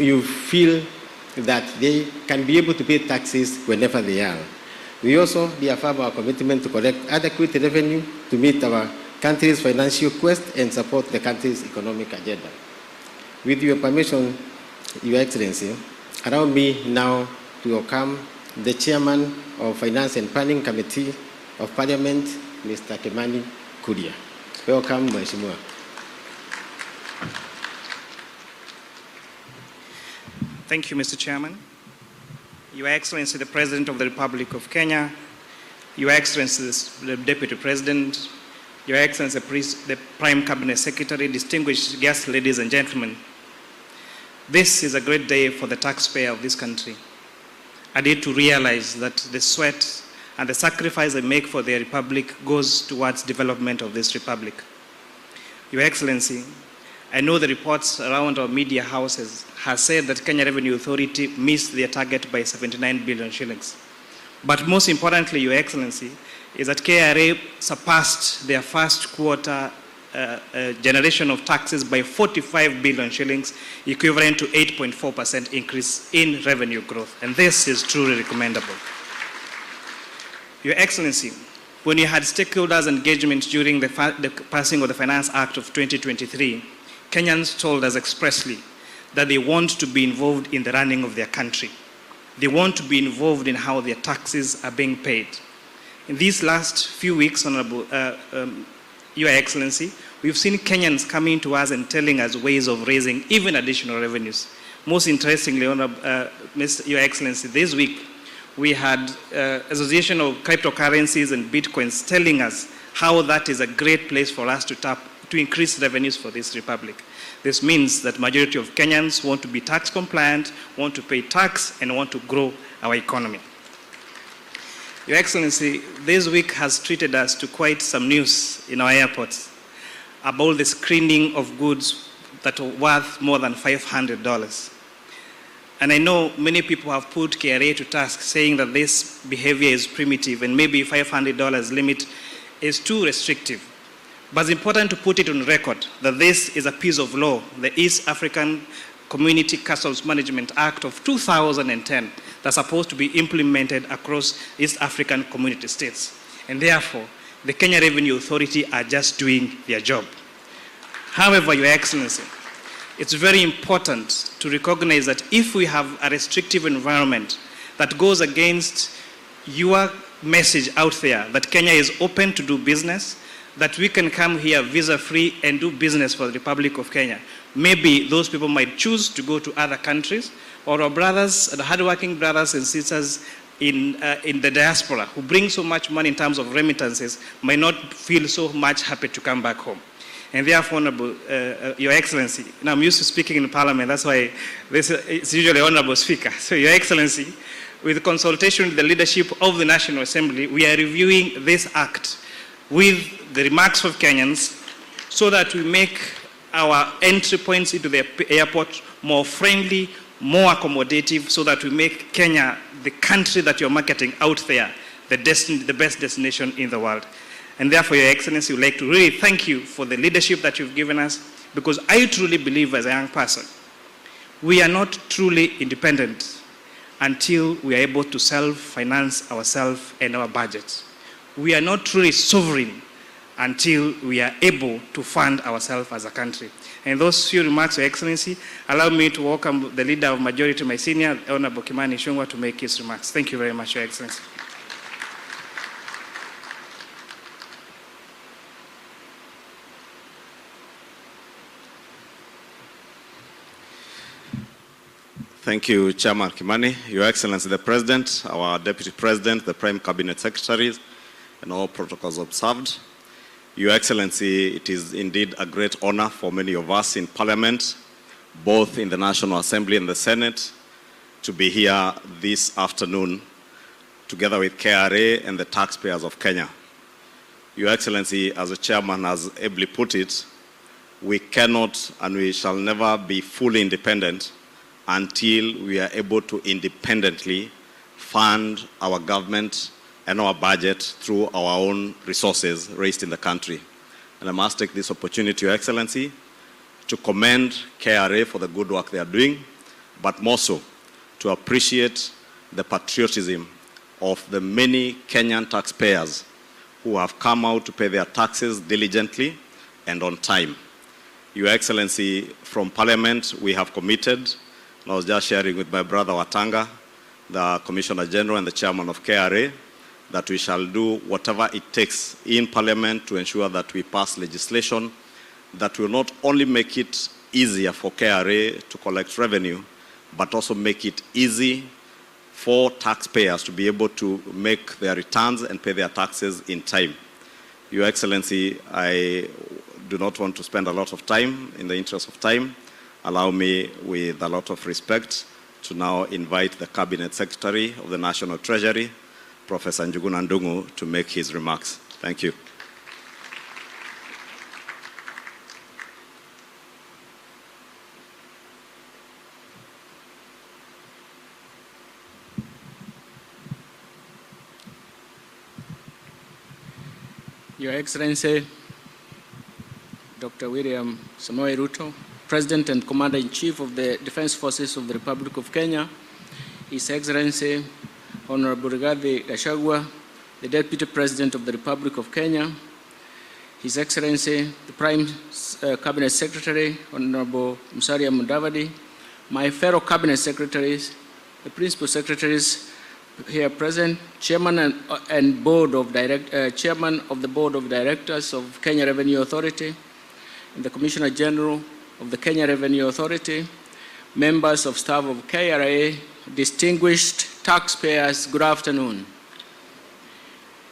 you feel that they can be able to pay taxes whenever they are. We also reaffirm our commitment to collect adequate revenue to meet our country's financial quest and support the country's economic agenda. With your permission, Your Excellency, allow me now to welcome the Chairman of Finance and Planning Committee of Parliament, Mr. Kimani Kuria. Welcome, Mheshimiwa. Thank you, Mr. Chairman. Your Excellency, the President of the Republic of Kenya, Your Excellency, the Deputy President, Your Excellency, the Prime Cabinet Secretary, distinguished guests, ladies and gentlemen, this is a great day for the taxpayer of this country. I need to realize that the sweat and the sacrifice they make for their republic goes towards development of this republic. Your Excellency, I know the reports around our media houses have said that Kenya Revenue Authority missed their target by 79 billion shillings. But most importantly, Your Excellency, is that KRA surpassed their first quarter generation of taxes by 45 billion shillings, equivalent to 8.4% increase in revenue growth. And this is truly recommendable. Your Excellency, when you had stakeholders engagement during the passing of the Finance Act of 2023, Kenyans told us expressly that they want to be involved in the running of their country. They want to be involved in how their taxes are being paid. In these last few weeks, Honorable Your Excellency, we've seen Kenyans coming to us and telling us ways of raising even additional revenues. Most interestingly, Your Excellency, this week we had Association of Cryptocurrencies and Bitcoins telling us how that is a great place for us to tap to increase revenues for this republic. This means that majority of Kenyans want to be tax compliant, want to pay tax, and want to grow our economy. Your Excellency, this week has treated us to quite some news in our airports about the screening of goods that are worth more than $500. And I know many people have put KRA to task saying that this behavior is primitive and maybe $500 limit is too restrictive. But it's important to put it on record that this is a piece of law, the East African Community Customs Management Act of 2010, that's supposed to be implemented across East African community states. And therefore, the Kenya Revenue Authority are just doing their job. However, Your Excellency, it's very important to recognize that if we have a restrictive environment that goes against your message out there that Kenya is open to do business, that we can come here visa-free and do business for the Republic of Kenya, maybe those people might choose to go to other countries, or our brothers, the hardworking brothers and sisters in the diaspora who bring so much money in terms of remittances might not feel so much happy to come back home. And therefore, Honorable Your Excellency, now I'm used to speaking in Parliament, that's why it's usually Honorable Speaker. So Your Excellency, with consultation with the leadership of the National Assembly, we are reviewing this act with the remarks of Kenyans so that we make our entry points into the airport more friendly, more accommodative, so that we make Kenya the country that you're marketing out there, the best destination in the world. And therefore, Your Excellency, we'd like to really thank you for the leadership that you've given us, because I truly believe as a young person, we are not truly independent until we are able to self-finance ourselves and our budgets. We are not truly sovereign until we are able to fund ourselves as a country. And those few remarks, Your Excellency, allow me to welcome the Leader of Majority, my senior, Honorable Kimani Ichung'wah, to make his remarks. Thank you very much, Your Excellency. Thank you, Chairman Kimani, Your Excellency the President, our Deputy President, the Prime Cabinet Secretaries, and all protocols observed. Your Excellency, it is indeed a great honor for many of us in Parliament, both in the National Assembly and the Senate, to be here this afternoon together with KRA and the taxpayers of Kenya. Your Excellency, as the Chairman has ably put it, we cannot and we shall never be fully independent until we are able to independently fund our government and our budget through our own resources raised in the country. And I must take this opportunity, Your Excellency, to commend KRA for the good work they are doing, but more so to appreciate the patriotism of the many Kenyan taxpayers who have come out to pay their taxes diligently and on time. Your Excellency, from Parliament, we have committed, and I was just sharing with my brother Watanga, the Commissioner General and the Chairman of KRA, that we shall do whatever it takes in Parliament to ensure that we pass legislation that will not only make it easier for KRA to collect revenue, but also make it easy for taxpayers to be able to make their returns and pay their taxes in time. Your Excellency, I do not want to spend a lot of time. In the interest of time, allow me, with a lot of respect, to now invite the Cabinet Secretary of the National Treasury, Professor Njuguna Ndung'u, to make his remarks. Thank you. Your Excellency, Dr. William Samoei Ruto, President and Commander-in-Chief of the Defense Forces of the Republic of Kenya, His Excellency, Honorable Rigathi Gachagua, the Deputy President of the Republic of Kenya, His Excellency, the Prime Cabinet Secretary, Honorable Musalia Mudavadi, my fellow Cabinet Secretaries, the Principal Secretaries here present, Chairman and Chairman of the Board of Directors of Kenya Revenue Authority, and the Commissioner General of the Kenya Revenue Authority, members of staff of KRA, distinguished taxpayers, good afternoon.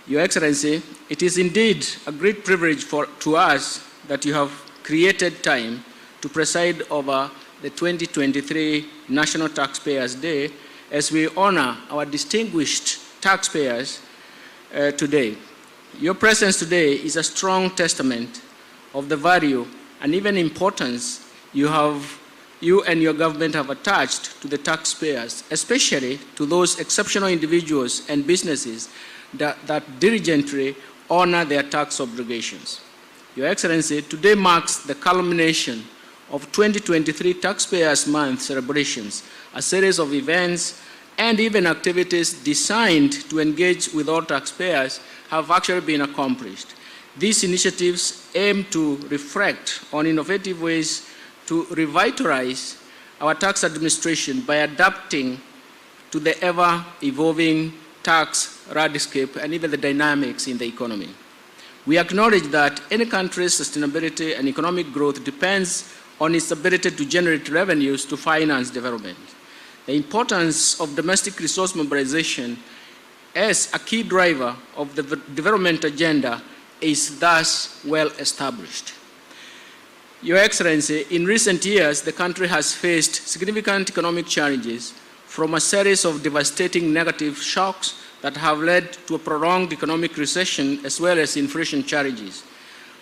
Your Excellency, it is indeed a great privilege to us that you have created time to preside over the 2023 National Taxpayers Day as we honor our distinguished taxpayers today. Your presence today is a strong testament of the value and even importance you and your government have attached to the taxpayers, especially to those exceptional individuals and businesses that diligently honor their tax obligations. Your Excellency, today marks the culmination of 2023 Taxpayers Month celebrations, a series of events and even activities designed to engage with all taxpayers have actually been accomplished. These initiatives aim to reflect on innovative ways to revitalize our tax administration by adapting to the ever-evolving tax landscape and even the dynamics in the economy. We acknowledge that any country's sustainability and economic growth depends on its ability to generate revenues to finance development. The importance of domestic resource mobilization as a key driver of the development agenda is thus well established. Your Excellency, in recent years, the country has faced significant economic challenges from a series of devastating negative shocks that have led to a prolonged economic recession as well as inflation challenges.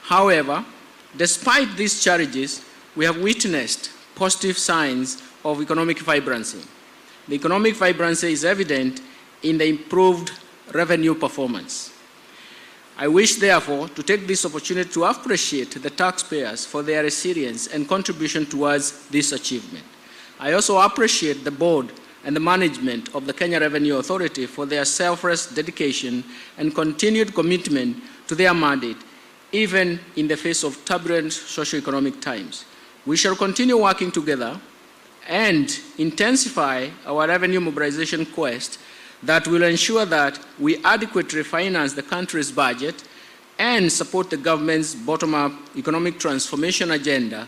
However, despite these challenges, we have witnessed positive signs of economic vibrancy. The economic vibrancy is evident in the improved revenue performance. I wish, therefore, to take this opportunity to appreciate the taxpayers for their resilience and contribution towards this achievement. I also appreciate the board and the management of the Kenya Revenue Authority for their selfless dedication and continued commitment to their mandate, even in the face of turbulent socio-economic times. We shall continue working together and intensify our revenue mobilization quest that will ensure that we adequately finance the country's budget and support the government's bottom-up economic transformation agenda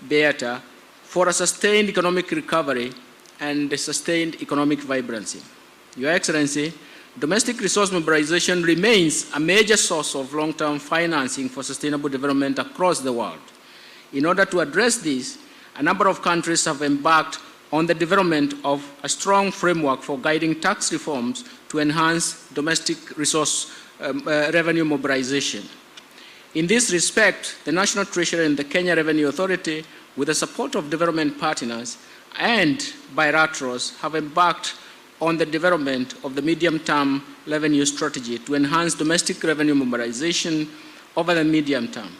better for a sustained economic recovery and a sustained economic vibrancy. Your Excellency, domestic resource mobilization remains a major source of long-term financing for sustainable development across the world. In order to address this, a number of countries have embarked on the development of a strong framework for guiding tax reforms to enhance domestic resource revenue mobilization. In this respect, the National Treasury and the Kenya Revenue Authority, with the support of development partners and bilaterals, have embarked on the development of the medium-term revenue strategy to enhance domestic revenue mobilization over the medium term.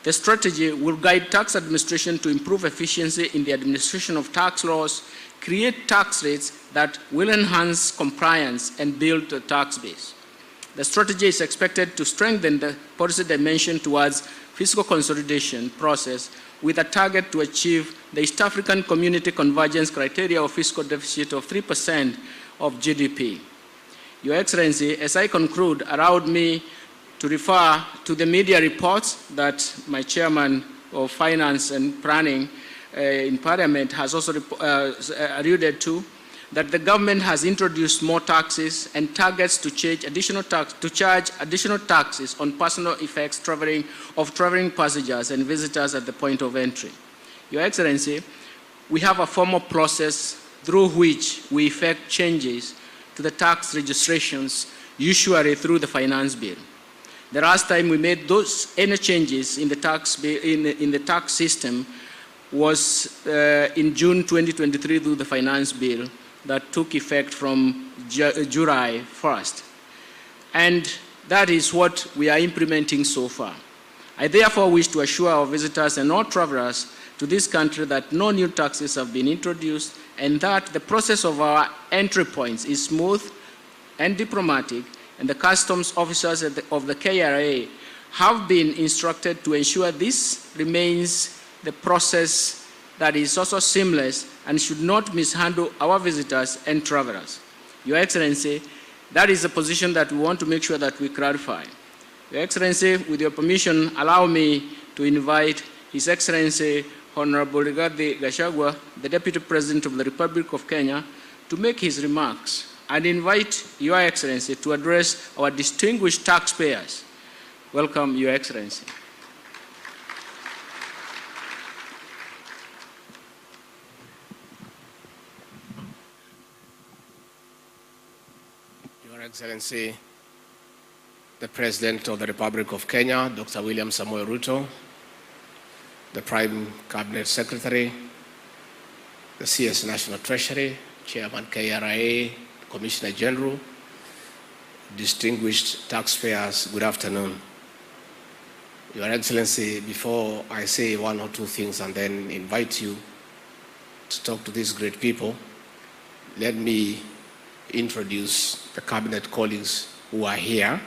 The strategy will guide tax administration to improve efficiency in the administration of tax laws, create tax rates that will enhance compliance and build a tax base. The strategy is expected to strengthen the policy dimension towards fiscal consolidation process with a target to achieve the East African Community Convergence criteria of fiscal deficit of 3% of GDP. Your Excellency, as I conclude, allow me to refer to the media reports that my chairman of Finance and Planning in Parliament has also alluded to, that the government has introduced more taxes and targets to charge additional taxes on personal effects of traveling passengers and visitors at the point of entry. Your Excellency, we have a formal process through which we effect changes to the tax registrations, usually through the finance bill. The last time we made any changes in the tax bill, in the tax system was in June 2023 through the finance bill that took effect from July 1st. And that is what we are implementing so far. I therefore wish to assure our visitors and all travelers to this country that no new taxes have been introduced and that the process of our entry points is smooth and diplomatic, and the customs officers of the KRA have been instructed to ensure this remains the process that is also seamless and should not mishandle our visitors and travelers. Your Excellency, that is a position that we want to make sure that we clarify. Your Excellency, with your permission, allow me to invite His Excellency Honorable Rigathi Gachagua, the Deputy President of the Republic of Kenya, to make his remarks and invite Your Excellency to address our distinguished taxpayers. Welcome, Your Excellency. Your Excellency, the President of the Republic of Kenya, Dr. William Samoei Ruto, the Prime Cabinet Secretary, the CS National Treasury, Chairman KRA, Commissioner General, distinguished taxpayers, good afternoon. Your Excellency, before I say one or two things and then invite you to talk to these great people, let me introduce the Cabinet colleagues who are here,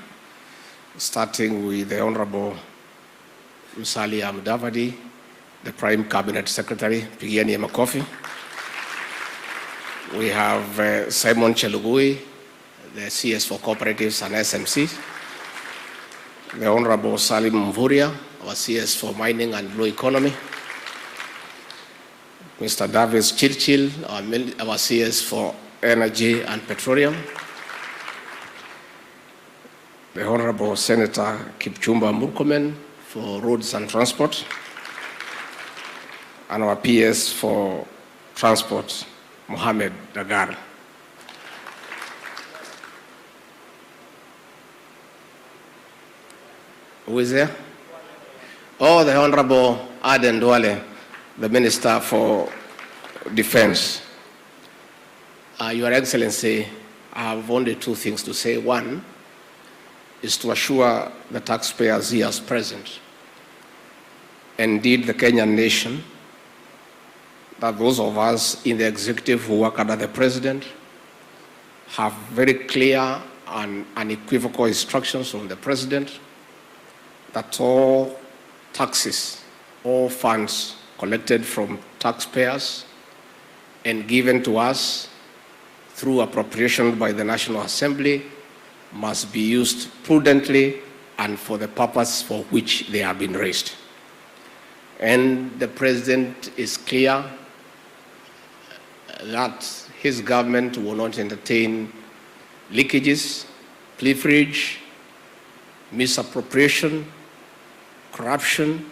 starting with the Honorable Musalia Mudavadi, the Prime Cabinet Secretary. Pigieni makofi. We have Simon Chelugui, the CS for Cooperatives and SMC. The Honorable Salim Mvuria, our CS for Mining and Blue Economy. Mr. Davis Chirchil, our CS for Energy and Petroleum. The Honorable Senator Kipchumba Murkomen for Roads and Transport. And our PS for Transport, Mohamed Dagar. Who is there? Oh, the Honorable Aden Duale, the Minister for Defense. Your Excellency, I have only two things to say. One is to assure the taxpayers here as present, indeed the Kenyan nation, that those of us in the executive who work under the President have very clear and unequivocal instructions from the President that all taxes, all funds collected from taxpayers and given to us through appropriation by the National Assembly must be used prudently and for the purpose for which they have been raised. And the President is clear that his government will not entertain leakages, pilferage, misappropriation, corruption,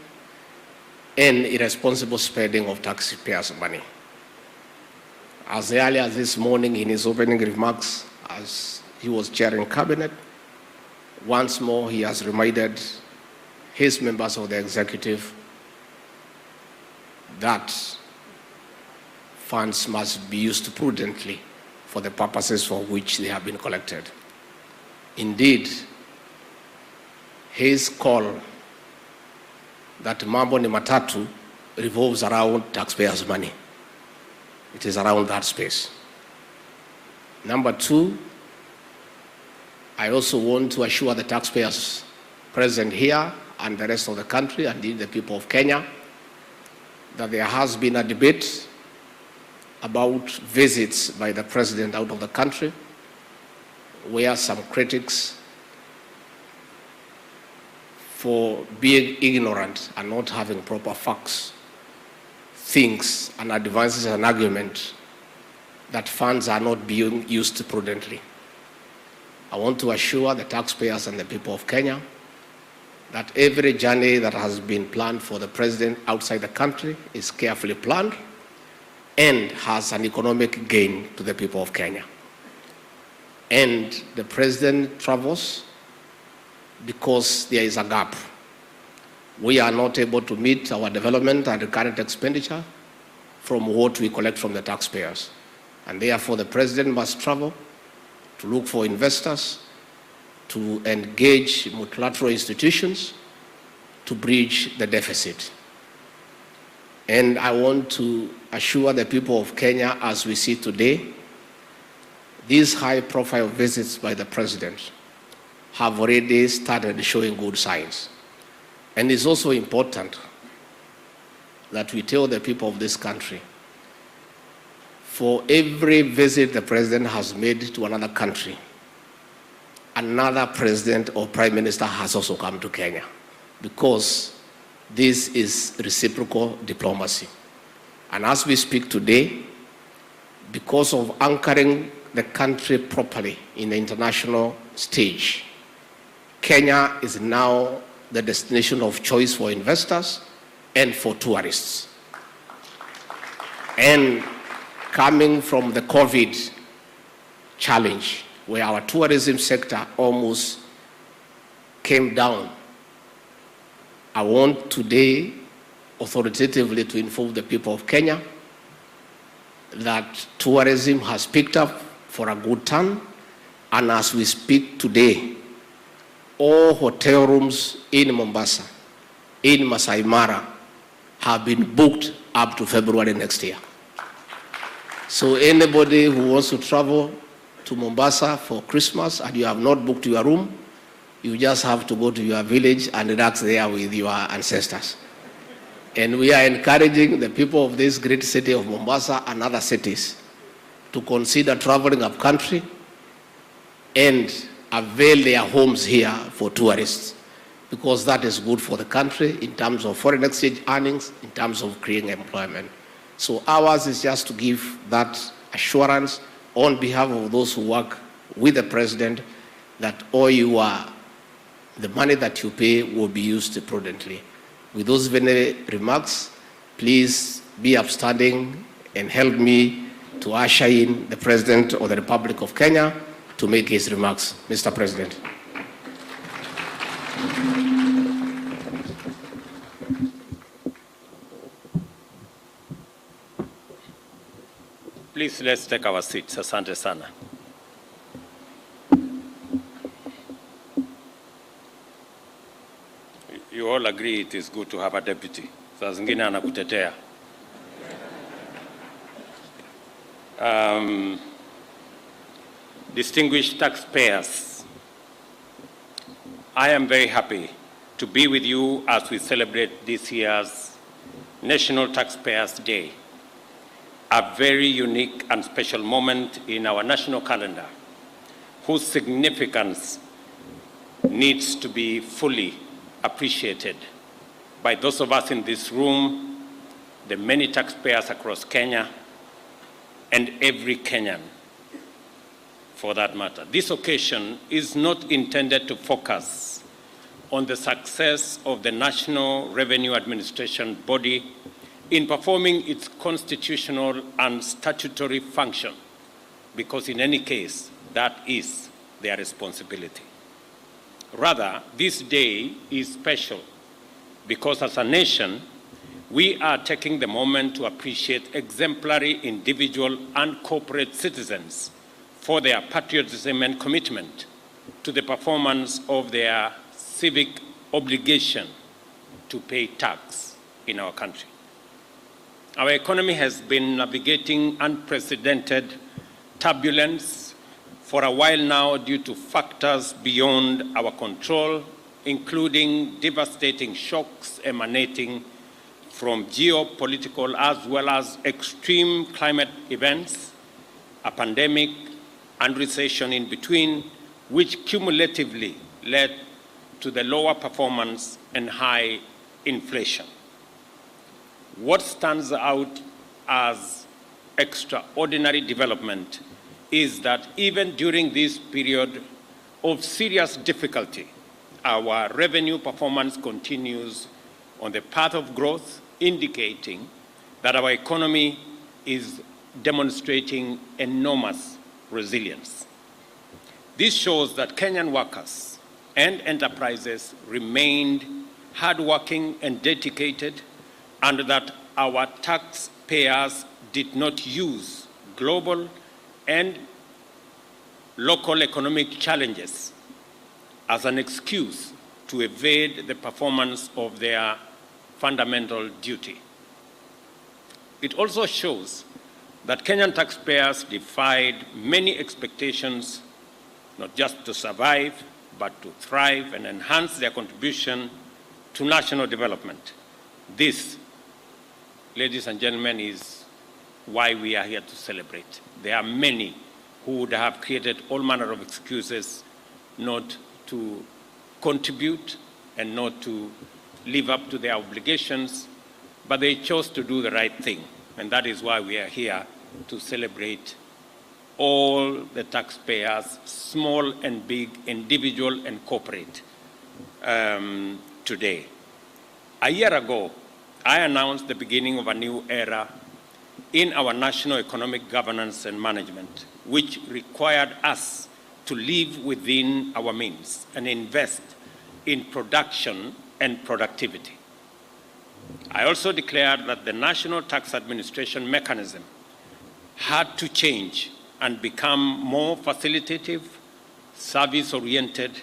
and irresponsible spending of taxpayers' money. As early as this morning in his opening remarks, as he was chairing cabinet, once more he has reminded his members of the executive that funds must be used prudently for the purposes for which they have been collected. Indeed, his call that mambo ni matatu revolves around taxpayers' money. It is around that space. Number two, I also want to assure the taxpayers present here and the rest of the country, and indeed the people of Kenya, that there has been a debate about visits by the president out of the country, where some critics, for being ignorant and not having proper facts, thinks and advances an argument that funds are not being used prudently. I want to assure the taxpayers and the people of Kenya that every journey that has been planned for the president outside the country is carefully planned and has an economic gain to the people of Kenya. And the president travels because there is a gap. We are not able to meet our development and current expenditure from what we collect from the taxpayers. And therefore the president must travel to look for investors, to engage multilateral institutions to bridge the deficit. And I want to assure the people of Kenya, as we see today, these high-profile visits by the president have already started showing good signs. And it's also important that we tell the people of this country, for every visit the president has made to another country, another president or prime minister has also come to Kenya, because this is reciprocal diplomacy. And as we speak today, because of anchoring the country properly in the international stage, Kenya is now the destination of choice for investors and for tourists. And coming from the COVID challenge, where our tourism sector almost came down, I want today authoritatively to inform the people of Kenya that tourism has picked up for a good turn, and as we speak today, all hotel rooms in Mombasa, in Masai Mara, have been booked up to February next year. So anybody who wants to travel to Mombasa for Christmas and you have not booked your room, you just have to go to your village and relax there with your ancestors. And we are encouraging the people of this great city of Mombasa and other cities to consider traveling up country and avail their homes here for tourists, because that is good for the country in terms of foreign exchange earnings, in terms of creating employment. So ours is just to give that assurance on behalf of those who work with the president that the money that you pay will be used prudently. With those very remarks, please be upstanding and help me to usher in the President of the Republic of Kenya to make his remarks. Mr. President. Please, let's take our seats. Asante sana. You all agree it is good to have a deputy. Saa zingine anakutetea. Distinguished taxpayers, I am very happy to be with you as we celebrate this year's National Taxpayers Day, a very unique and special moment in our national calendar, whose significance needs to be fully appreciated by those of us in this room, the many taxpayers across Kenya, and every Kenyan for that matter. This occasion is not intended to focus on the success of the National Revenue Administration body in performing its constitutional and statutory function, because in any case, that is their responsibility. Rather, this day is special because as a nation, we are taking the moment to appreciate exemplary individual and corporate citizens for their patriotism and commitment to the performance of their civic obligation to pay tax in our country. Our economy has been navigating unprecedented turbulence for a while now due to factors beyond our control, including devastating shocks emanating from geopolitical as well as extreme climate events, a pandemic, and recession in between, which cumulatively led to the lower performance and high inflation. What stands out as extraordinary development is that even during this period of serious difficulty, our revenue performance continues on the path of growth, indicating that our economy is demonstrating enormous resilience. This shows that Kenyan workers and enterprises remained hardworking and dedicated, and that our taxpayers did not use global and local economic challenges as an excuse to evade the performance of their fundamental duty. It also shows that Kenyan taxpayers defied many expectations, not just to survive, but to thrive and enhance their contribution to national development. This, ladies and gentlemen, is why we are here to celebrate. There are many who would have created all manner of excuses not to contribute and not to live up to their obligations, but they chose to do the right thing. And that is why we are here to celebrate all the taxpayers, small and big, individual and corporate, today. A year ago, I announced the beginning of a new era in our national economic governance and management, which required us to live within our means and invest in production and productivity. I also declared that the National Tax Administration mechanism had to change and become more facilitative, service-oriented,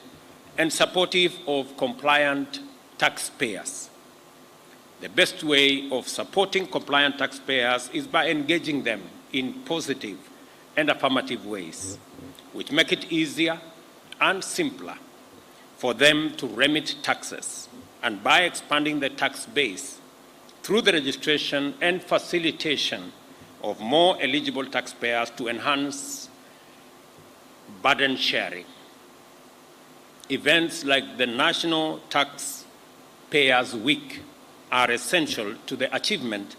and supportive of compliant taxpayers. The best way of supporting compliant taxpayers is by engaging them in positive and affirmative ways, which make it easier and simpler for them to remit taxes, and by expanding the tax base through the registration and facilitation of more eligible taxpayers to enhance burden sharing. Events like the National Taxpayers Week are essential to the achievement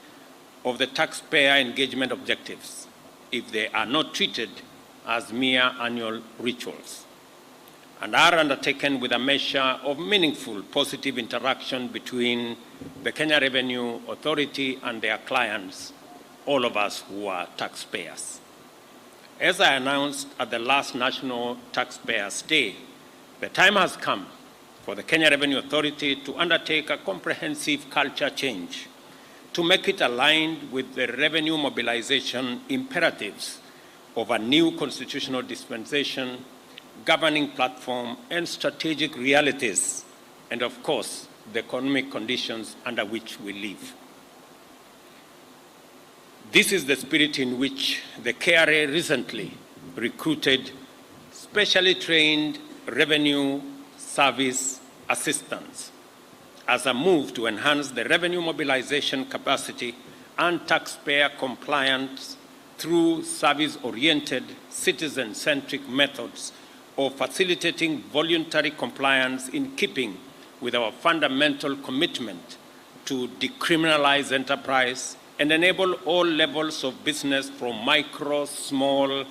of the taxpayer engagement objectives if they are not treated as mere annual rituals, and are undertaken with a measure of meaningful positive interaction between the Kenya Revenue Authority and their clients, all of us who are taxpayers. As I announced at the last National Taxpayers Day, the time has come for the Kenya Revenue Authority to undertake a comprehensive culture change to make it aligned with the revenue mobilization imperatives of a new constitutional dispensation, governing platform, and strategic realities, and of course, the economic conditions under which we live. This is the spirit in which the KRA recently recruited specially trained revenue service assistants as a move to enhance the revenue mobilization capacity and taxpayer compliance through service-oriented, citizen-centric methods of facilitating voluntary compliance in keeping with our fundamental commitment to decriminalize enterprise and enable all levels of business from micro, small,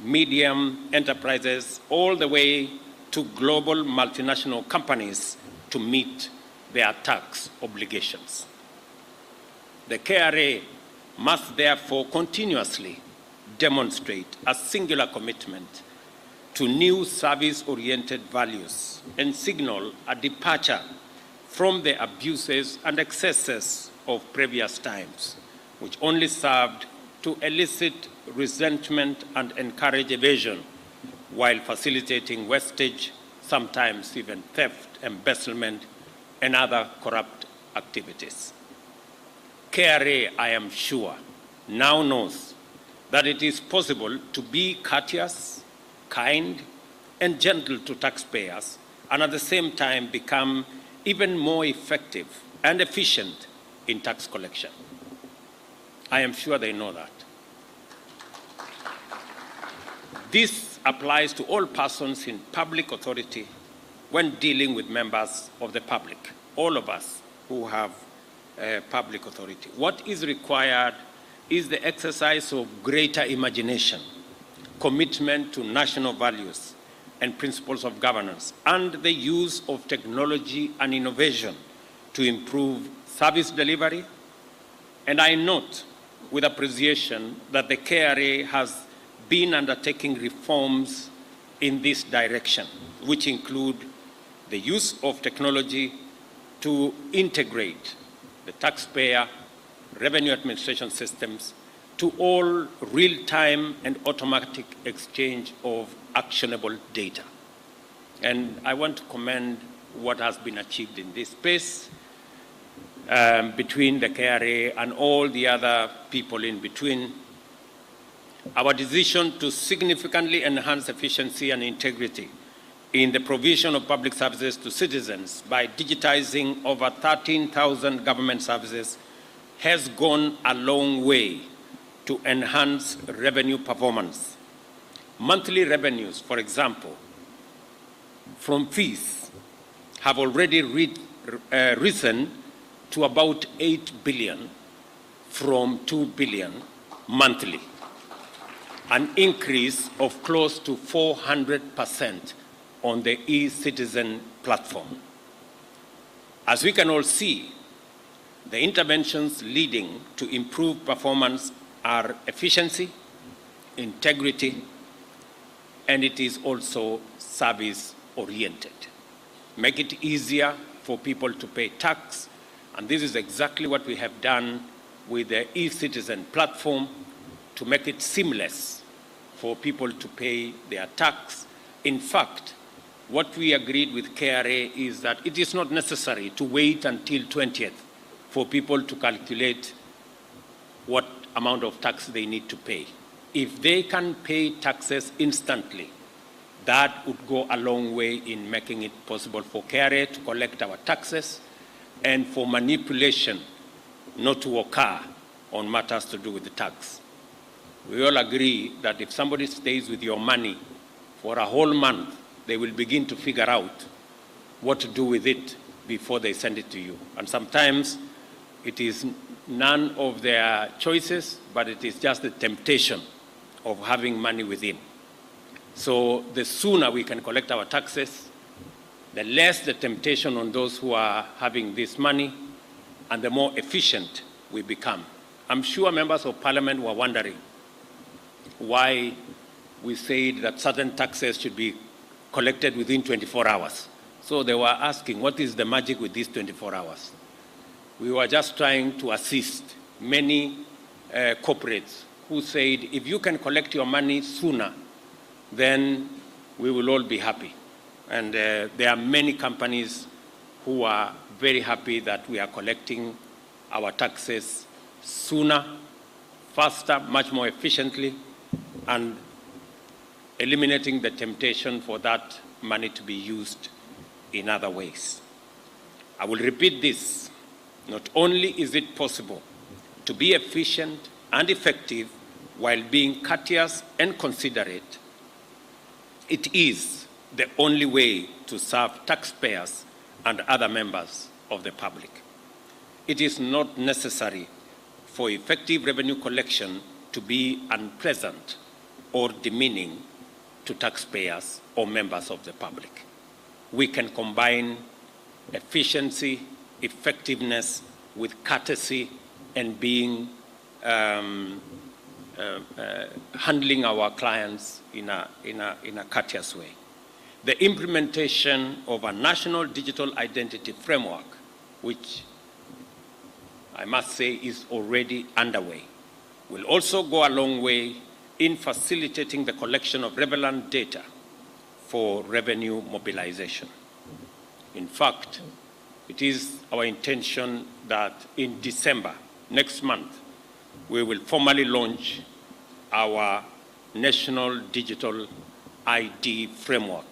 medium enterprises all the way to global multinational companies to meet their tax obligations. The KRA must therefore continuously demonstrate a singular commitment to new service-oriented values and signal a departure from the abuses and excesses of previous times, which only served to elicit resentment and encourage evasion while facilitating wastage, sometimes even theft, embezzlement, and other corrupt activities. KRA, I am sure, now knows that it is possible to be courteous, kind, and gentle to taxpayers, and at the same time become even more effective and efficient in tax collection. I am sure they know that. This applies to all persons in public authority when dealing with members of the public, all of us who have public authority. What is required is the exercise of greater imagination, commitment to national values and principles of governance, and the use of technology and innovation to improve service delivery. And I note with appreciation that the KRA has been undertaking reforms in this direction, which include the use of technology to integrate the taxpayer revenue administration systems to all real-time and automatic exchange of actionable data. And I want to commend what has been achieved in this space between the KRA and all the other people in between. Our decision to significantly enhance efficiency and integrity in the provision of public services to citizens by digitizing over 13,000 government services has gone a long way to enhance revenue performance. Monthly revenues, for example, from fees have already risen to about 8 billion from 2 billion monthly, an increase of close to 400% on the e-citizen platform. As we can all see, the interventions leading to improved performance are efficiency, integrity, and it is also service-oriented. Make it easier for people to pay tax, and this is exactly what we have done with the e-citizen platform to make it seamless for people to pay their tax. In fact, what we agreed with KRA is that it is not necessary to wait until 20th for people to calculate what amount of tax they need to pay. If they can pay taxes instantly, that would go a long way in making it possible for KRA to collect our taxes and for manipulation not to occur on matters to do with the tax. We all agree that if somebody stays with your money for a whole month, they will begin to figure out what to do with it before they send it to you. And sometimes it is none of their choices, but it is just the temptation of having money within. So the sooner we can collect our taxes, the less the temptation on those who are having this money, and the more efficient we become. I'm sure members of parliament were wondering why we said that certain taxes should be collected within 24 hours. So they were asking, what is the magic with these 24 hours? We were just trying to assist many corporates who said, if you can collect your money sooner, then we will all be happy. And there are many companies who are very happy that we are collecting our taxes sooner, faster, much more efficiently, and eliminating the temptation for that money to be used in other ways. I will repeat this. Not only is it possible to be efficient and effective while being courteous and considerate, it is the only way to serve taxpayers and other members of the public. It is not necessary for effective revenue collection to be unpleasant or demeaning to taxpayers or members of the public. We can combine efficiency, effectiveness with courtesy and being handling our clients in a courteous way. The implementation of a national digital identity framework, which I must say is already underway, will also go a long way in facilitating the collection of relevant data for revenue mobilization. In fact, it is our intention that in December, next month, we will formally launch our national digital ID framework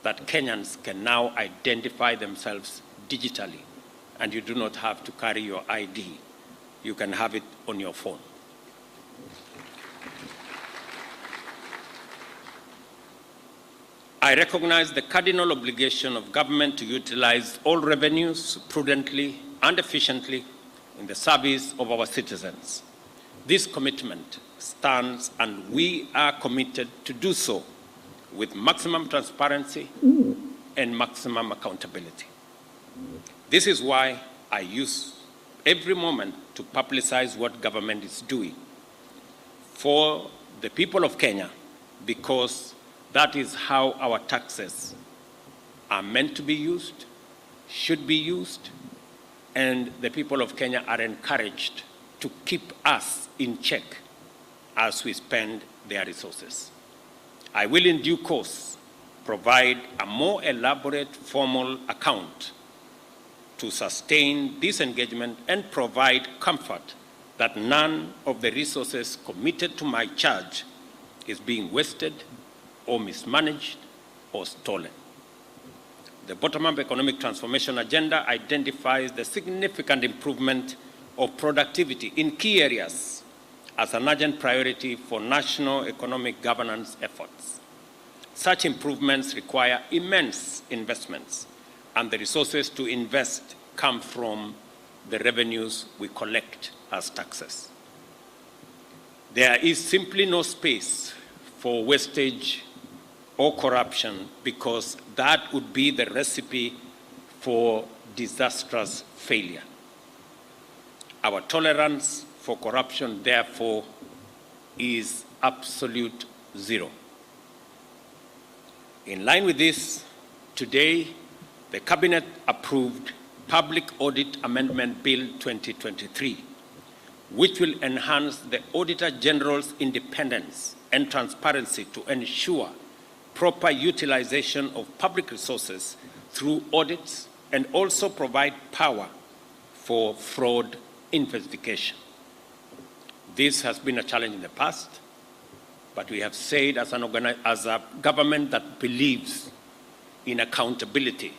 that Kenyans can now identify themselves digitally, and you do not have to carry your ID. You can have it on your phone. I recognize the cardinal obligation of government to utilize all revenues prudently and efficiently in the service of our citizens. This commitment stands, and we are committed to do so with maximum transparency and maximum accountability. This is why I use every moment to publicize what government is doing for the people of Kenya, because that is how our taxes are meant to be used, should be used, and the people of Kenya are encouraged to keep us in check as we spend their resources. I will in due course provide a more elaborate formal account to sustain this engagement and provide comfort that none of the resources committed to my charge is being wasted or mismanaged or stolen. The bottom-up economic transformation agenda identifies the significant improvement of productivity in key areas as an urgent priority for national economic governance efforts. Such improvements require immense investments, and the resources to invest come from the revenues we collect as taxes. There is simply no space for wastage or corruption, because that would be the recipe for disastrous failure. Our tolerance for corruption, therefore, is absolute zero. In line with this, today, the Cabinet approved Public Audit Amendment Bill 2023, which will enhance the Auditor General's independence and transparency to ensure proper utilization of public resources through audits, and also provide power for fraud investigation. This has been a challenge in the past, but we have said as a government that believes in accountability,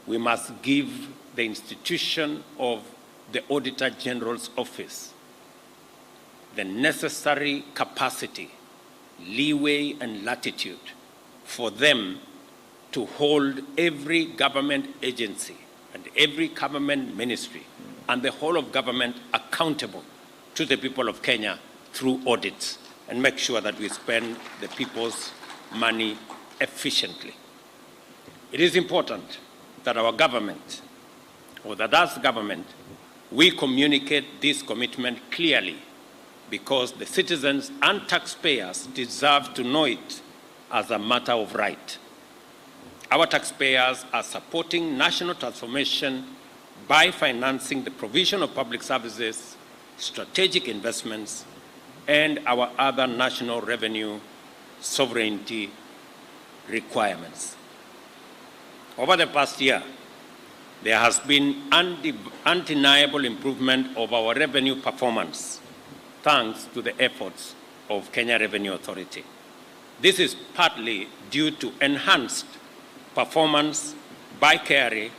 we must give the institution of the Auditor General's office the necessary capacity, leeway, and latitude for them to hold every government agency and every government ministry and the whole of government accountable to the people of Kenya through audits, and make sure that we spend the people's money efficiently. It is important that our government, or that as government, we communicate this commitment clearly, because the citizens and taxpayers deserve to know it as a matter of right. Our taxpayers are supporting national transformation by financing the provision of public services, strategic investments, and our other national revenue sovereignty requirements. Over the past year, there has been undeniable improvement of our revenue performance, thanks to the efforts of Kenya Revenue Authority. This is partly due to enhanced performance by KRA,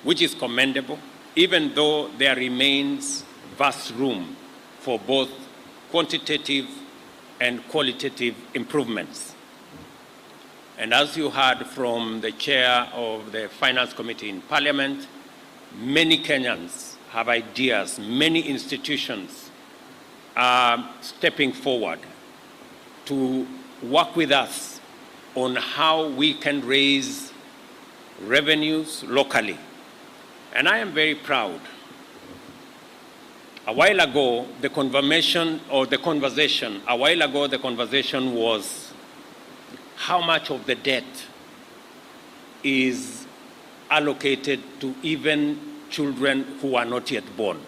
which is commendable, even though there remains vast room for both quantitative and qualitative improvements. And as you heard from the chair of the Finance Committee in Parliament, many Kenyans have ideas, many institutions are stepping forward to work with us on how we can raise revenues locally. And I am very proud. A while ago, the conversation was how much of the debt is allocated to even children who are not yet born.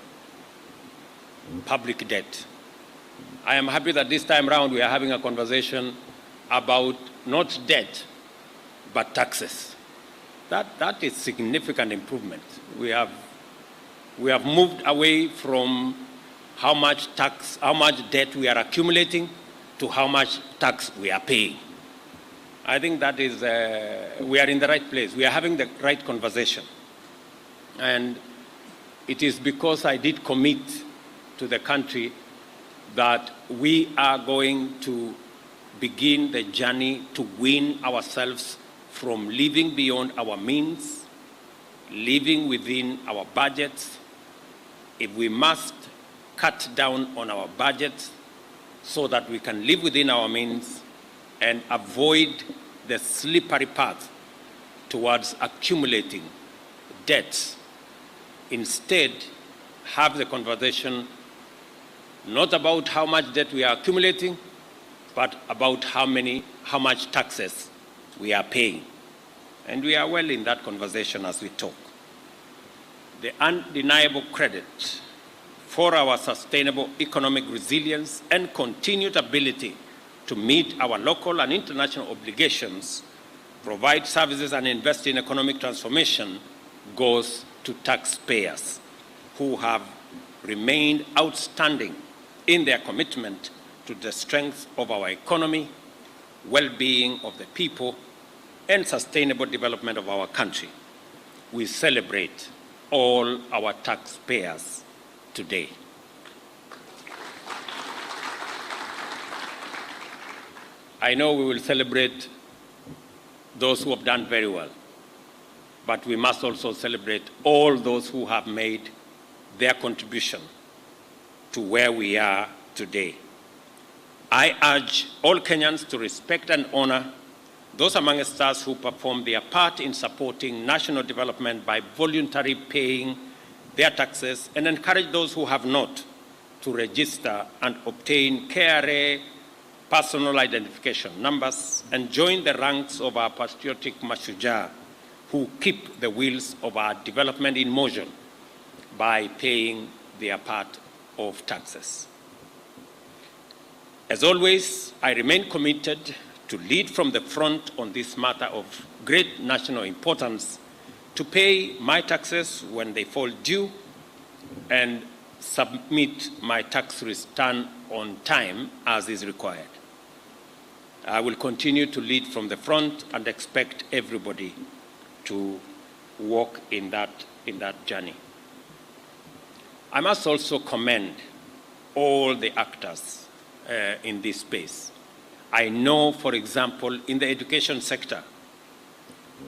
Public debt. I am happy that this time around we are having a conversation about not debt, but taxes. that is significant improvement. We have moved away from how much debt we are accumulating to how much tax we are paying. I think that is, we are in the right place. We are having the right conversation. And it is because I did commit to the country that we are going to begin the journey to wean ourselves from living beyond our means, living within our budgets. If we must cut down on our budgets so that we can live within our means and avoid the slippery path towards accumulating debts. Instead, have the conversation not about how much debt we are accumulating, but about how much taxes we are paying. And we are well in that conversation as we talk. The undeniable credit for our sustainable economic resilience and continued ability to meet our local and international obligations, provide services and invest in economic transformation goes to taxpayers who have remained outstanding in their commitment to the strength of our economy, well-being of the people, and sustainable development of our country. We celebrate all our taxpayers today. I know we will celebrate those who have done very well, but we must also celebrate all those who have made their contribution to where we are today. I urge all Kenyans to respect and honor those amongst us who perform their part in supporting national development by voluntarily paying their taxes, and encourage those who have not to register and obtain KRA personal identification numbers and join the ranks of our patriotic mashujaa who keep the wheels of our development in motion by paying their part of taxes. As always, I remain committed to lead from the front on this matter of great national importance, to pay my taxes when they fall due and submit my tax return on time as is required. I will continue to lead from the front and expect everybody to walk in that journey. I must also commend all the actors in this space. I know, for example, in the education sector,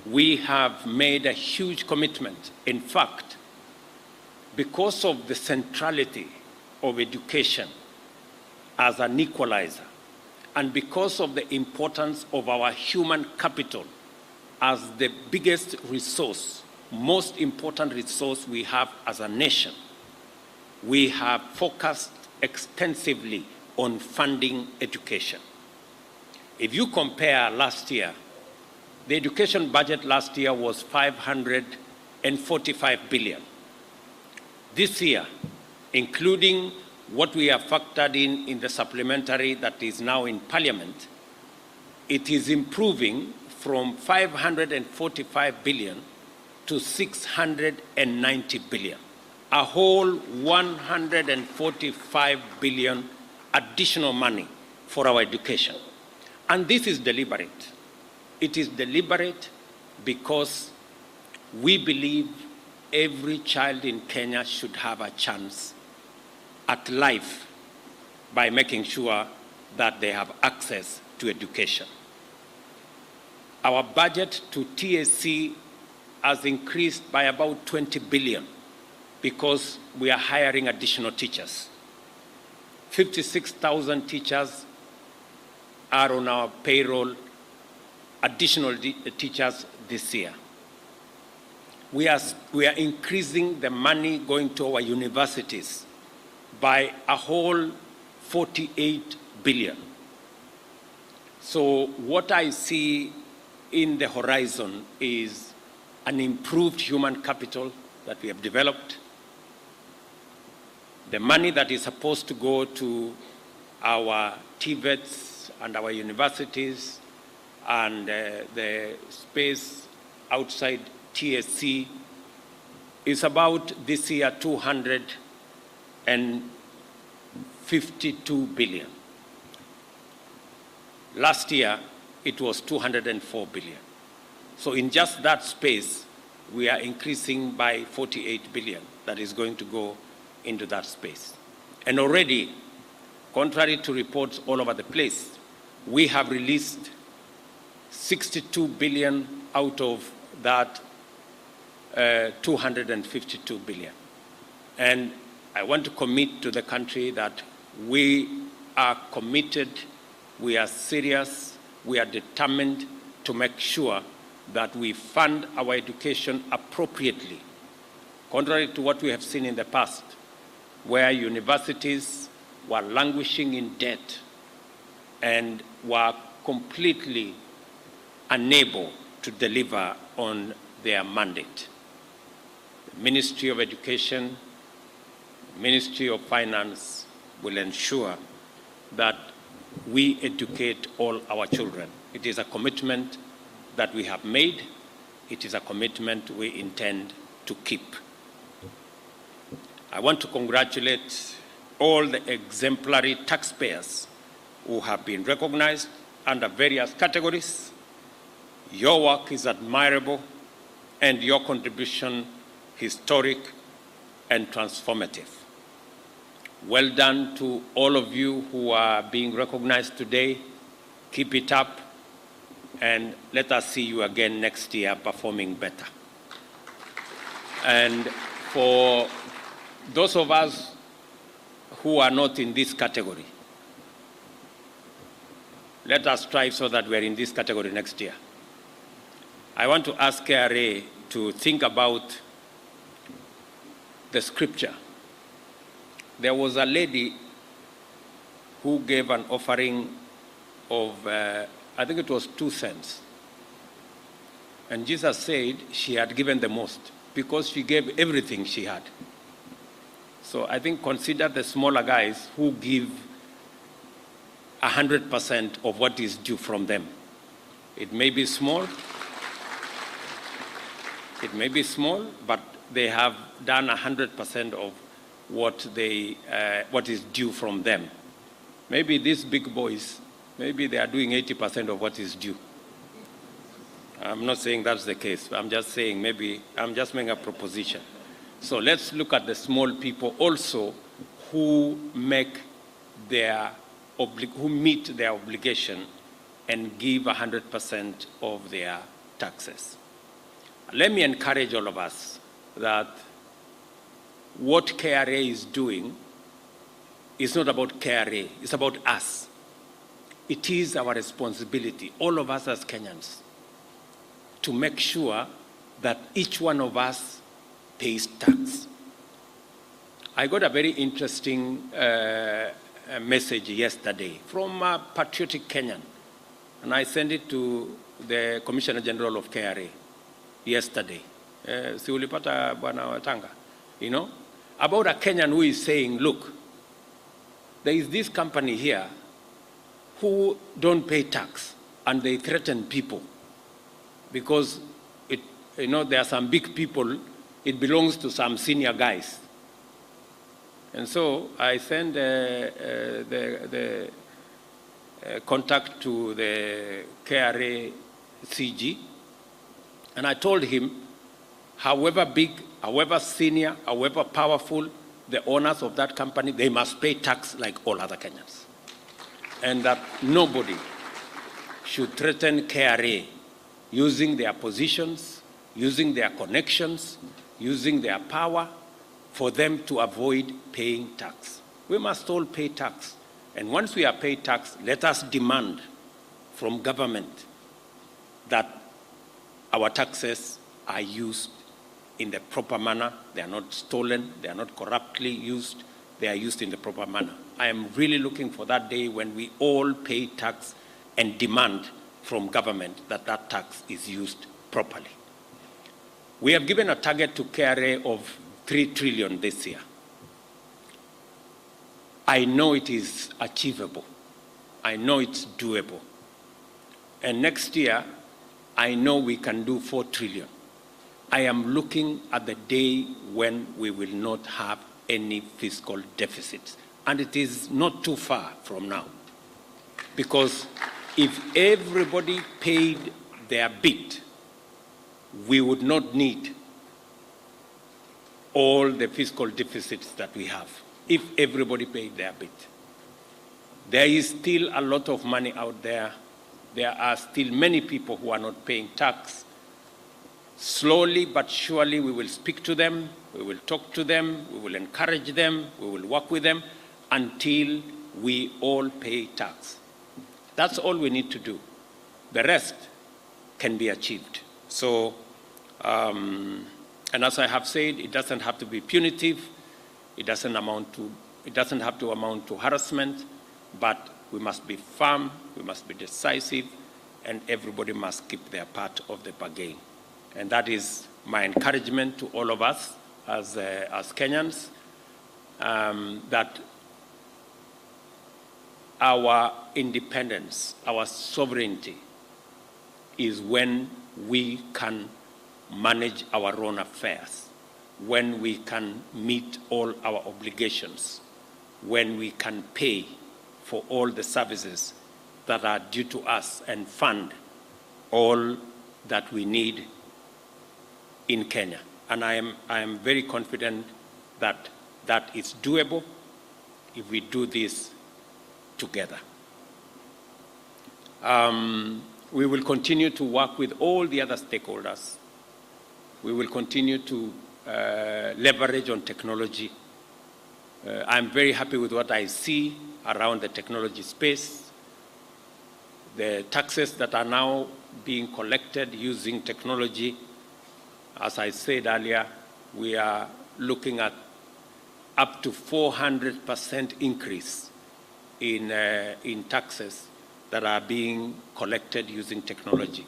we have made a huge commitment. In fact, because of the centrality of education as an equalizer, and because of the importance of our human capital as the biggest resource, most important resource we have as a nation, we have focused extensively on funding education. If you compare last year, the education budget last year was 545 billion. This year, including what we have factored in the supplementary that is now in Parliament, it is improving from 545 billion to 690 billion. A whole 145 billion additional money for our education. And this is deliberate. It is deliberate because we believe every child in Kenya should have a chance at life by making sure that they have access to education. Our budget to TSC has increased by about 20 billion because we are hiring additional teachers. 56,000 teachers are on our payroll, additional teachers this year. We are increasing the money going to our universities by a whole 48 billion. So what I see in the horizon is an improved human capital that we have developed. The money that is supposed to go to our TVETs and our universities and the space outside TSC is about this year 252 billion. Last year, it was 204 billion. So in just that space, we are increasing by 48 billion that is going to go into that space. And already, contrary to reports all over the place, we have released 62 billion out of that 252 billion. And I want to commit to the country that we are committed, we are serious, we are determined to make sure that we fund our education appropriately, contrary to what we have seen in the past, where universities were languishing in debt and were completely unable to deliver on their mandate. The Ministry of Education, the Ministry of Finance will ensure that we educate all our children. It is a commitment that we have made. It is a commitment we intend to keep. I want to congratulate all the exemplary taxpayers who have been recognized under various categories. Your work is admirable and your contribution historic and transformative. Well done to all of you who are being recognized today. Keep it up, and let us see you again next year performing better. And for those of us who are not in this category, let us strive so that we're in this category next year. I want to ask KRA to think about the scripture. There was a lady who gave an offering of, I think it was 2 cents. And Jesus said she had given the most because she gave everything she had. So I think consider the smaller guys who give 100% of what is due from them. It may be small, but they have done 100% of what is due from them. Maybe these big boys, maybe they are doing 80% of what is due. I'm not saying that's the case. I'm just saying maybe, I'm just making a proposition. So let's look at the small people also who meet their obligation and give 100% of their taxes. Let me encourage all of us that what KRA is doing is not about KRA, it's about us. It is our responsibility, all of us as Kenyans, to make sure that each one of us pays tax. I got a very interesting message yesterday from a patriotic Kenyan, and I sent it to the Commissioner General of KRA yesterday. Si ulipata bwana Watanga, you know, about a Kenyan who is saying, look, there is this company here who don't pay tax and they threaten people because there are some big people, it belongs to some senior guys. And so I sent the contact to the KRA CG, and I told him, however big, however senior, however powerful the owners of that company, they must pay tax like all other Kenyans. And that nobody should threaten KRA using their positions, using their connections, using their power for them to avoid paying tax. We must all pay tax. And once we are paid tax, let us demand from government that our taxes are used in the proper manner. They are not stolen, they are not corruptly used, they are used in the proper manner. I am really looking for that day when we all pay tax and demand from government that that tax is used properly. We have given a target to KRA of 3 trillion this year. I know it is achievable. I know it's doable. And next year, I know we can do 4 trillion. I am looking at the day when we will not have any fiscal deficits. And it is not too far from now. Because if everybody paid their bit, we would not need all the fiscal deficits that we have, if everybody paid their bit. There is still a lot of money out there. There are still many people who are not paying tax. Slowly but surely we will speak to them, we will talk to them, we will encourage them, we will work with them until we all pay tax. That's all we need to do. The rest can be achieved. So, and as I have said, it doesn't have to be punitive, it doesn't have to amount to harassment, but we must be firm, we must be decisive, and everybody must keep their part of the bargain. And that is my encouragement to all of us as Kenyans, that our independence, our sovereignty is when we can manage our own affairs, when we can meet all our obligations, when we can pay for all the services that are due to us and fund all that we need in Kenya. And I am very confident that that is doable if we do this together. We will continue to work with all the other stakeholders. We will continue to leverage on technology. I'm very happy with what I see around the technology space. The taxes that are now being collected using technology, as I said earlier, we are looking at up to 400% increase in taxes that are being collected using technology.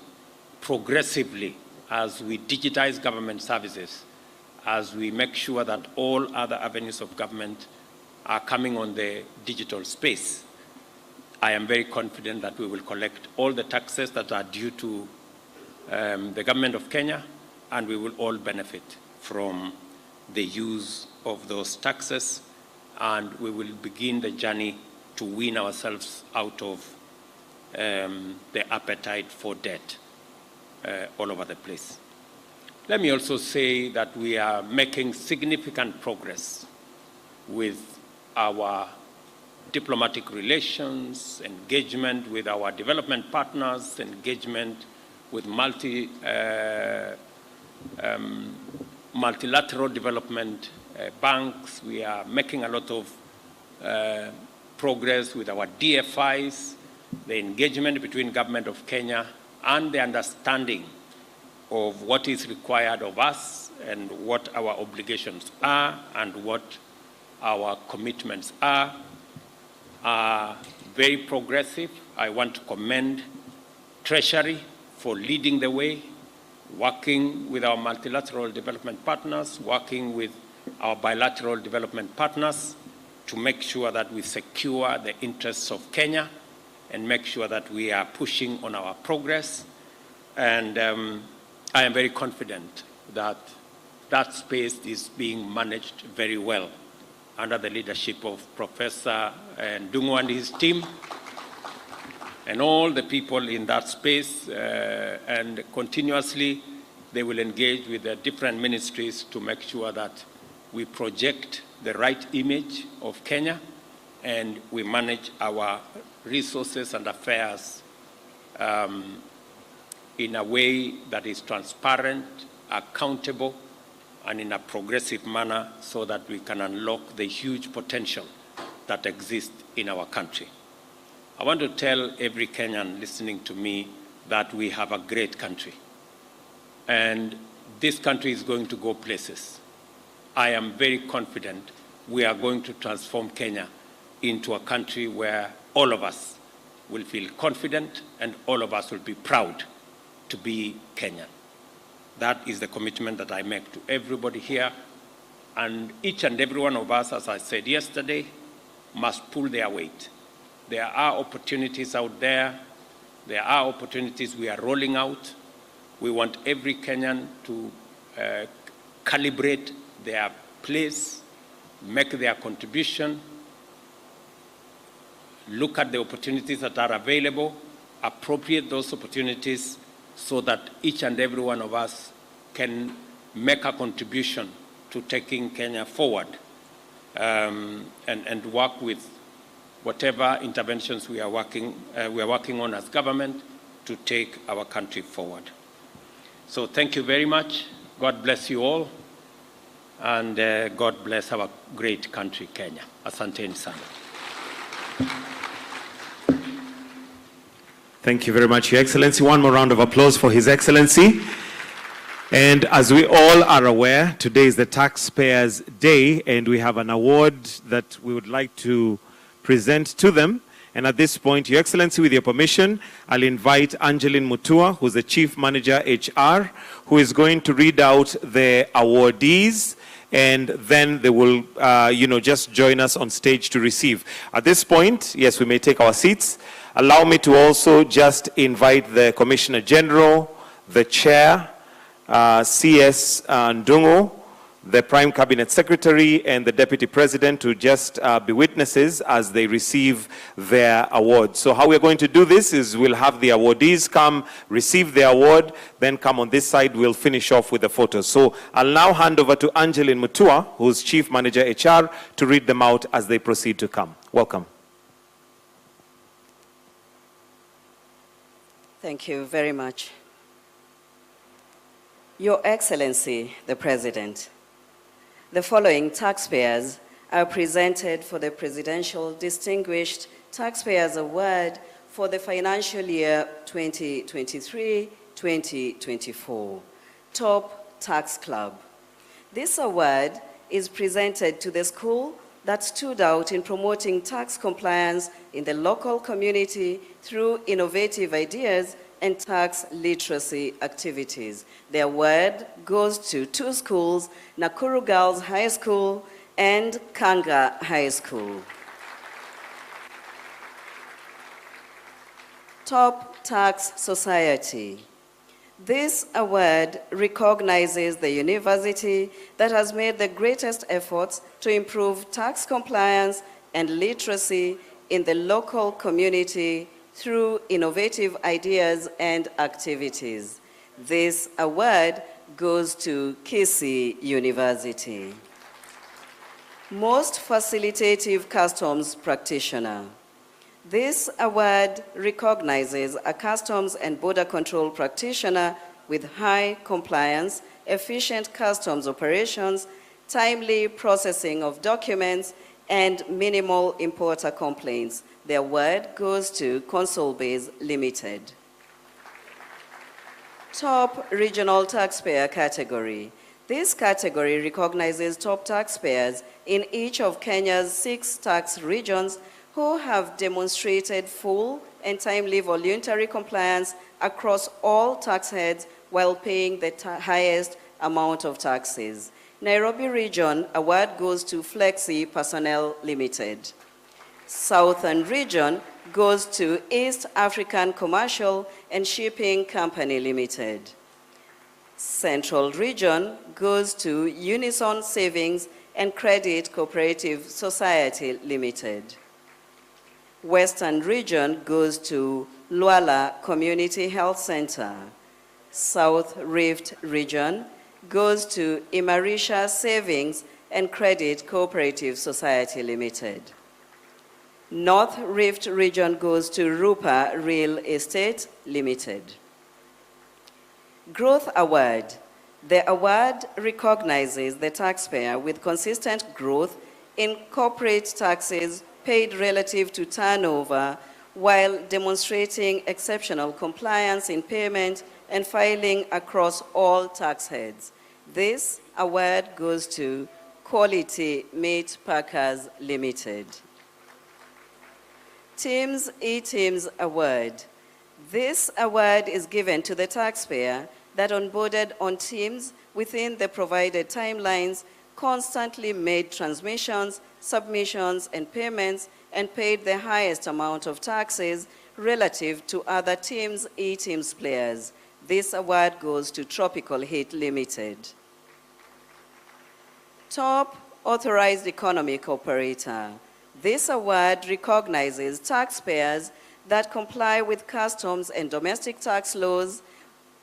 Progressively, as we digitize government services, as we make sure that all other avenues of government are coming on the digital space, I am very confident that we will collect all the taxes that are due to the government of Kenya, and we will all benefit from the use of those taxes, and we will begin the journey to wean ourselves out of the appetite for debt all over the place. Let me also say that we are making significant progress with our diplomatic relations, engagement with our development partners, engagement with multilateral development banks. We are making a lot of progress with our DFIs, the engagement between government of Kenya and the understanding of what is required of us and what our obligations are and what our commitments are very progressive. I want to commend Treasury for leading the way, working with our multilateral development partners, working with our bilateral development partners to make sure that we secure the interests of Kenya and make sure that we are pushing on our progress. And I am very confident that that space is being managed very well under the leadership of Professor Ndung'u and his team, and all the people in that space, and continuously they will engage with the different ministries to make sure that we project the right image of Kenya and we manage our resources and affairs in a way that is transparent, accountable, and in a progressive manner so that we can unlock the huge potential that exists in our country. I want to tell every Kenyan listening to me that we have a great country. And this country is going to go places. I am very confident we are going to transform Kenya into a country where all of us will feel confident and all of us will be proud to be Kenyan. That is the commitment that I make to everybody here. And each and every one of us, as I said yesterday, must pull their weight. There are opportunities out there. There are opportunities we are rolling out. We want every Kenyan to calibrate their place, make their contribution, look at the opportunities that are available, appropriate those opportunities so that each and every one of us can make a contribution to taking Kenya forward, and work with whatever interventions we are working on as government to take our country forward. So thank you very much. God bless you all, and God bless our great country, Kenya. Asanteni sana. Thank you very much, Your Excellency. One more round of applause for His Excellency. And as we all are aware, today is the Taxpayers' Day, and we have an award that we would like to present to them. And at this point, Your Excellency, with your permission, I'll invite Angeline Mutua, who's the Chief Manager HR, who is going to read out the awardees, and then they will, just join us on stage to receive. At this point, yes, we may take our seats. Allow me to also just invite the Commissioner General, the Chair, CS Ndungu, the Prime Cabinet Secretary, and the Deputy President to just be witnesses as they receive their award. So how we're going to do this is we'll have the awardees come, receive the award, then come on this side, we'll finish off with the photos. So I'll now hand over to Angeline Mutua, who's Chief Manager HR, to read them out as they proceed to come. Welcome. Thank you very much. Your Excellency, the President, the following taxpayers are presented for the Presidential Distinguished Taxpayers Award for the financial year 2023-2024. Top Tax Club. This award is presented to the school that stood out in promoting tax compliance in the local community through innovative ideas and tax literacy activities. The award goes to two schools, Nakuru Girls High School and Kanga High School. Top Tax Society. This award recognizes the university that has made the greatest efforts to improve tax compliance and literacy in the local community through innovative ideas and activities. This award goes to Kisii University. Most Facilitative Customs Practitioner. This award recognizes a customs and border control practitioner with high compliance, efficient customs operations, timely processing of documents, and minimal importer complaints. The award goes to Consolbase Limited. Top Regional Taxpayer Category. This category recognizes top taxpayers in each of Kenya's 6 tax regions who have demonstrated full and timely voluntary compliance across all tax heads while paying the highest amount of taxes. Nairobi Region award goes to Flexi Personnel Limited. Southern Region goes to East African Commercial and Shipping Company Limited. Central Region goes to Unison Savings and Credit Cooperative Society Limited. Western Region goes to Luala Community Health Center. South Rift Region goes to Imarisha Savings and Credit Cooperative Society Limited. North Rift Region goes to Rupa Real Estate Limited. Growth Award. The award recognizes the taxpayer with consistent growth in corporate taxes paid relative to turnover while demonstrating exceptional compliance in payment and filing across all tax heads. This award goes to Quality Meat Packers Limited. Teams E-Teams Award. This award is given to the taxpayer that onboarded on teams within the provided timelines, constantly made transmissions, submissions, and payments, and paid the highest amount of taxes relative to other teams, E-Teams players. This award goes to Tropical Heat Limited. Top Authorized Economic Operator. This award recognizes taxpayers that comply with customs and domestic tax laws,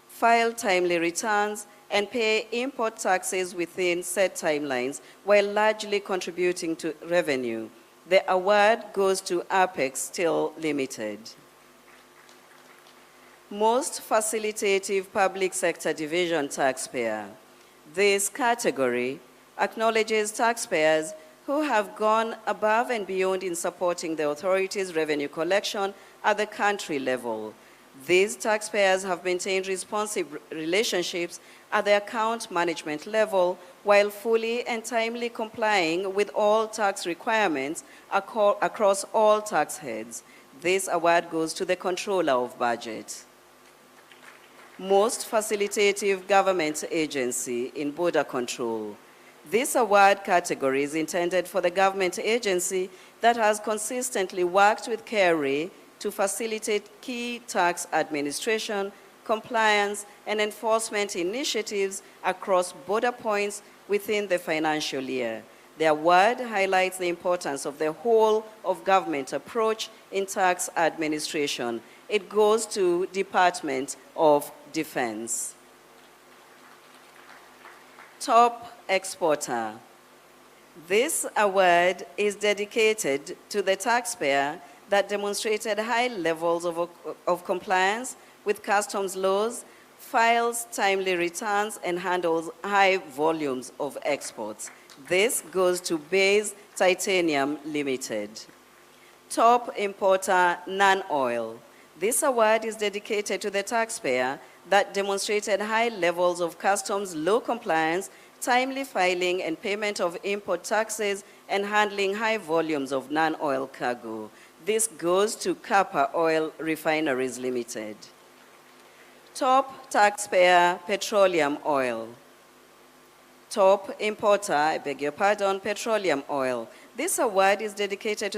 file timely returns, and pay import taxes within set timelines while largely contributing to revenue. The award goes to Apex Steel Limited. Most facilitative public sector division taxpayer. This category acknowledges taxpayers who have gone above and beyond in supporting the authority's revenue collection at the country level. These taxpayers have maintained responsive relationships at the account management level while fully and timely complying with all tax requirements across all tax heads. This award goes to the Controller of Budget. Most facilitative government agency in border control. This award category is intended for the government agency that has consistently worked with KRA to facilitate key tax administration, compliance, and enforcement initiatives across border points within the financial year. The award highlights the importance of the whole of government approach in tax administration. It goes to Department of Defense. Top Exporter. This award is dedicated to the taxpayer that demonstrated high levels of compliance with customs laws, files timely returns, and handles high volumes of exports. This goes to Base Titanium Limited. Top Importer Non-Oil. This award is dedicated to the taxpayer that demonstrated high levels of customs law compliance, timely filing and payment of import taxes, and handling high volumes of non-oil cargo. This goes to Kappa Oil Refineries Limited. Top taxpayer, petroleum oil. Top importer, petroleum oil. This award is dedicated to